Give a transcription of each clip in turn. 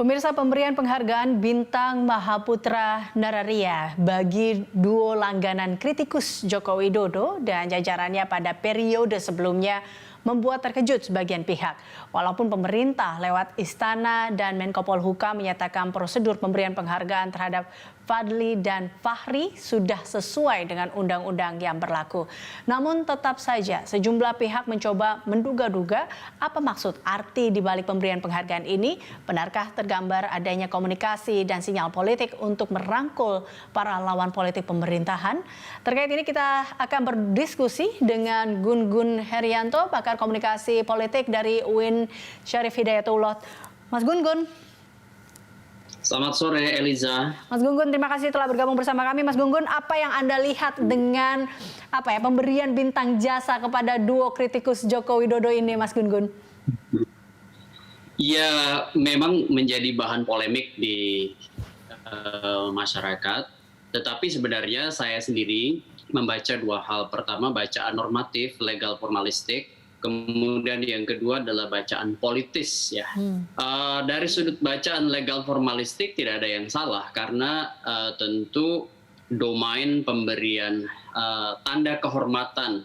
Pemirsa, pemberian penghargaan Bintang Mahaputra Nararia bagi duo langganan kritikus Joko Widodo dan jajarannya pada periode sebelumnya membuat terkejut sebagian pihak. Walaupun pemerintah lewat Istana dan Menko Polhukam menyatakan prosedur pemberian penghargaan terhadap Fadli dan Fahri sudah sesuai dengan undang-undang yang berlaku. Namun tetap saja sejumlah pihak mencoba menduga-duga apa maksud arti di balik pemberian penghargaan ini. Benarkah tergambar adanya komunikasi dan sinyal politik untuk merangkul para lawan politik pemerintahan? Terkait ini kita akan berdiskusi dengan Gun Gun Herianto, pakar komunikasi politik dari UIN Syarif Hidayatullah. Mas Gun Gun. Selamat sore, Eliza. Mas Gun Gun, terima kasih telah bergabung bersama kami. Mas Gun Gun, apa yang Anda lihat dengan pemberian bintang jasa kepada duo kritikus Joko Widodo ini, Mas Gun Gun? Ya, memang menjadi bahan polemik di masyarakat. Tetapi sebenarnya saya sendiri membaca dua hal. Pertama, bacaan normatif, legal formalistik. Kemudian yang kedua adalah bacaan politis ya. Dari sudut bacaan legal formalistik tidak ada yang salah karena tentu domain pemberian tanda kehormatan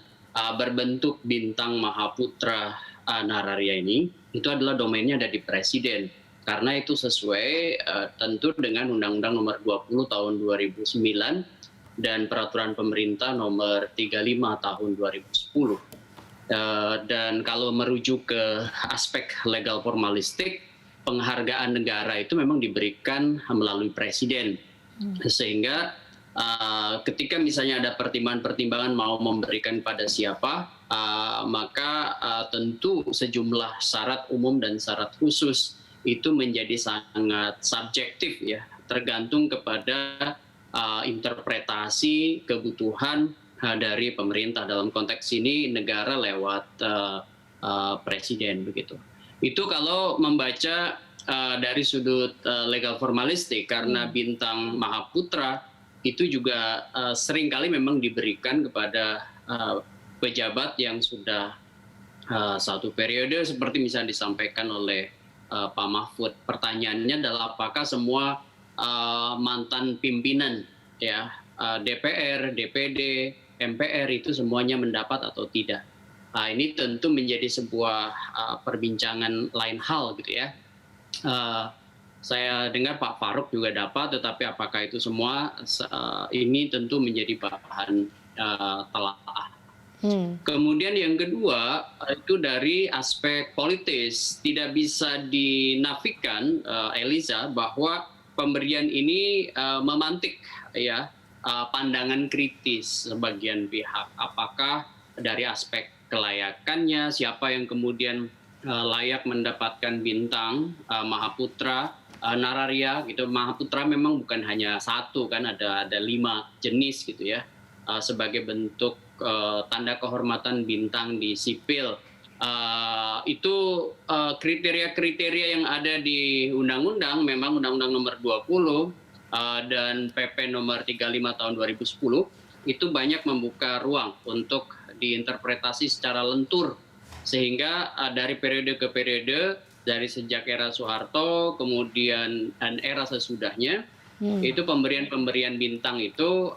berbentuk Bintang Mahaputra Nararia ini itu adalah domainnya ada di Presiden. Karena itu sesuai tentu dengan Undang-Undang Nomor 20 Tahun 2009 dan Peraturan Pemerintah Nomor 35 Tahun 2010. Dan kalau merujuk ke aspek legal formalistik, penghargaan negara itu memang diberikan melalui presiden. Sehingga ketika misalnya ada pertimbangan-pertimbangan mau memberikan pada siapa, maka tentu sejumlah syarat umum dan syarat khusus itu menjadi sangat subjektif ya, tergantung kepada interpretasi kebutuhan dari pemerintah. Dalam konteks ini negara lewat presiden begitu. Itu kalau membaca dari sudut legal formalistik, karena Bintang Mahaputra itu juga seringkali memang diberikan kepada pejabat yang sudah satu periode seperti misalnya disampaikan oleh Pak Mahfud. Pertanyaannya adalah apakah semua mantan pimpinan ya DPR, DPD, MPR itu semuanya mendapat atau tidak. Ini tentu menjadi sebuah perbincangan lain hal gitu ya. Saya dengar Pak Faruk juga dapat, tetapi apakah itu semua ini tentu menjadi bahan telaah. Kemudian yang kedua itu dari aspek politis, tidak bisa dinafikan Eliza bahwa pemberian ini memantik ya pandangan kritis sebagian pihak. Apakah dari aspek kelayakannya, siapa yang kemudian layak mendapatkan Bintang Mahaputra Nararia gitu. Mahaputra memang bukan hanya satu kan, ada 5 jenis gitu ya, sebagai bentuk tanda kehormatan bintang di sipil. Itu kriteria-kriteria yang ada di undang-undang, memang Undang-Undang Nomor 20 dan PP Nomor 35 Tahun 2010 itu banyak membuka ruang untuk diinterpretasi secara lentur, sehingga dari periode ke periode, dari sejak era Soeharto kemudian dan era sesudahnya itu pemberian bintang itu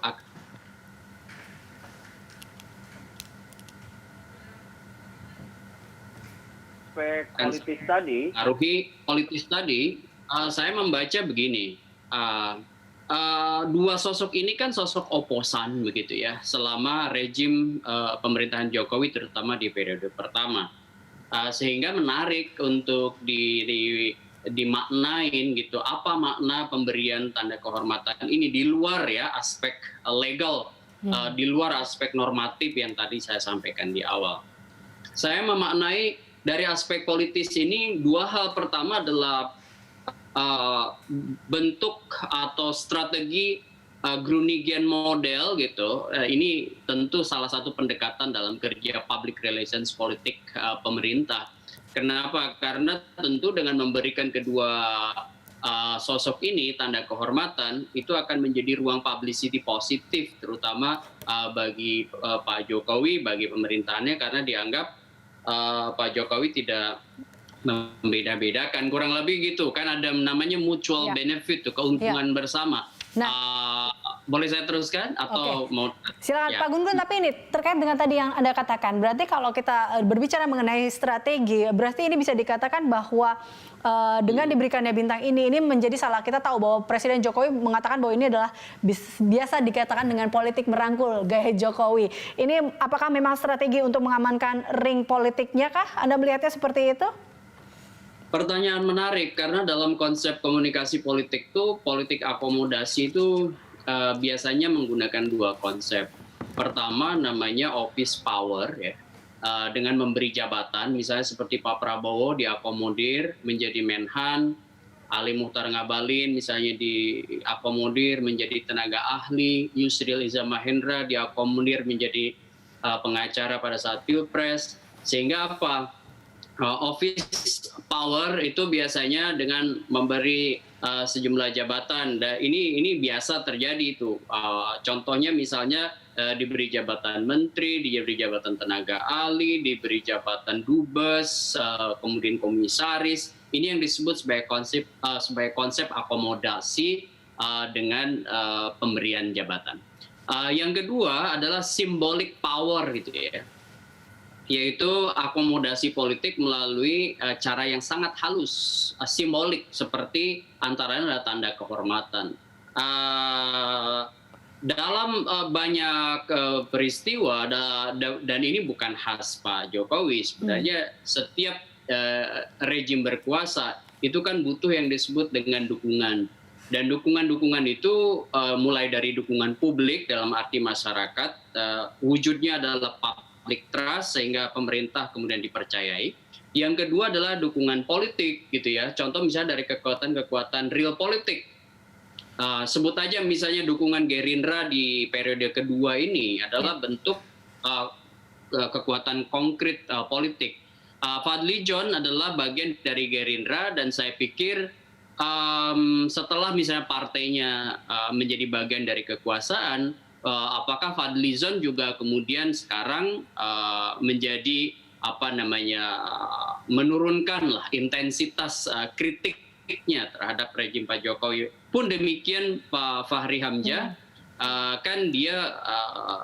politis tadi, saya membaca begini. Dua sosok ini kan sosok oposan begitu ya, selama rejim pemerintahan Jokowi terutama di periode pertama, sehingga menarik untuk dimaknain gitu, apa makna pemberian tanda kehormatan ini di luar ya aspek legal, di luar aspek normatif yang tadi saya sampaikan di awal. Saya memaknai dari aspek politis ini dua hal. Pertama adalah bentuk atau strategi Groningian model gitu. Ini tentu salah satu pendekatan dalam kerja public relations politik pemerintah. Kenapa? Karena tentu dengan memberikan kedua sosok ini tanda kehormatan itu akan menjadi ruang publicity positif, terutama bagi Pak Jokowi, bagi pemerintahannya, karena dianggap Pak Jokowi tidak membeda-bedakan, kurang lebih gitu kan, ada namanya mutual Ya. benefit tuh, keuntungan bersama. Boleh saya teruskan atau Oke. mau? Silakan Ya. Pak Gun Gun, tapi ini terkait dengan tadi yang Anda katakan, berarti kalau kita berbicara mengenai strategi, berarti ini bisa dikatakan bahwa dengan diberikannya bintang ini menjadi salah. Kita tahu bahwa Presiden Jokowi mengatakan bahwa ini adalah biasa dikatakan dengan politik merangkul gaya Jokowi. Ini apakah memang strategi untuk mengamankan ring politiknya kah? Anda melihatnya seperti itu? Pertanyaan menarik, karena dalam konsep komunikasi politik tuh, politik akomodasi itu biasanya menggunakan dua konsep. Pertama namanya office power ya, dengan memberi jabatan, misalnya seperti Pak Prabowo diakomodir menjadi Menhan, Ali Muchtar Ngabalin misalnya diakomodir menjadi tenaga ahli, Yusril Iza Mahendra diakomodir menjadi pengacara pada saat Pilpres, sehingga apa? Office power itu biasanya dengan memberi sejumlah jabatan, dan ini biasa terjadi itu. Contohnya misalnya diberi jabatan menteri, diberi jabatan tenaga ahli, diberi jabatan dubes, kemudian komisaris. Ini yang disebut sebagai konsep akomodasi dengan pemberian jabatan. Yang kedua adalah symbolic power gitu ya, yaitu akomodasi politik melalui cara yang sangat halus, simbolik, seperti antaranya adalah tanda kehormatan. Dalam banyak peristiwa, dan ini bukan khas Pak Jokowi, sebenarnya setiap rejim berkuasa itu kan butuh yang disebut dengan dukungan. Dan dukungan-dukungan itu mulai dari dukungan publik dalam arti masyarakat, wujudnya adalah public trust sehingga pemerintah kemudian dipercayai. Yang kedua adalah dukungan politik gitu ya. Contoh misalnya dari kekuatan-kekuatan real politik. Sebut aja misalnya dukungan Gerindra di periode kedua ini adalah bentuk kekuatan konkret politik. Fadly John adalah bagian dari Gerindra, dan saya pikir setelah misalnya partainya menjadi bagian dari kekuasaan, apakah Fadly Zon juga kemudian sekarang menjadi menurunkan lah intensitas kritiknya terhadap rejim Pak Jokowi. Pun demikian Pak Fahri Hamzah, kan dia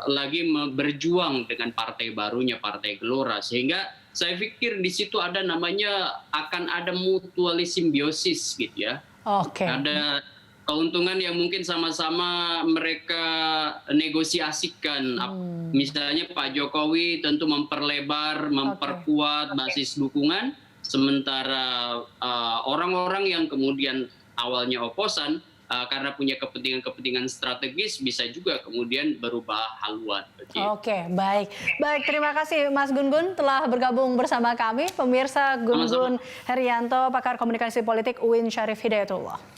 lagi berjuang dengan partai barunya, Partai Gelora, sehingga saya pikir di situ ada namanya akan ada mutualis simbiosis gitu ya. Oke. Ada keuntungan yang mungkin sama-sama mereka negosiasikan. Misalnya Pak Jokowi tentu memperlebar, memperkuat basis dukungan, sementara orang-orang yang kemudian awalnya oposan karena punya kepentingan-kepentingan strategis bisa juga kemudian berubah haluan. Oke, baik. Baik, terima kasih Mas Gun Gun telah bergabung bersama kami. Pemirsa, Gun Gun Herianto, pakar komunikasi politik UIN Syarif Hidayatullah.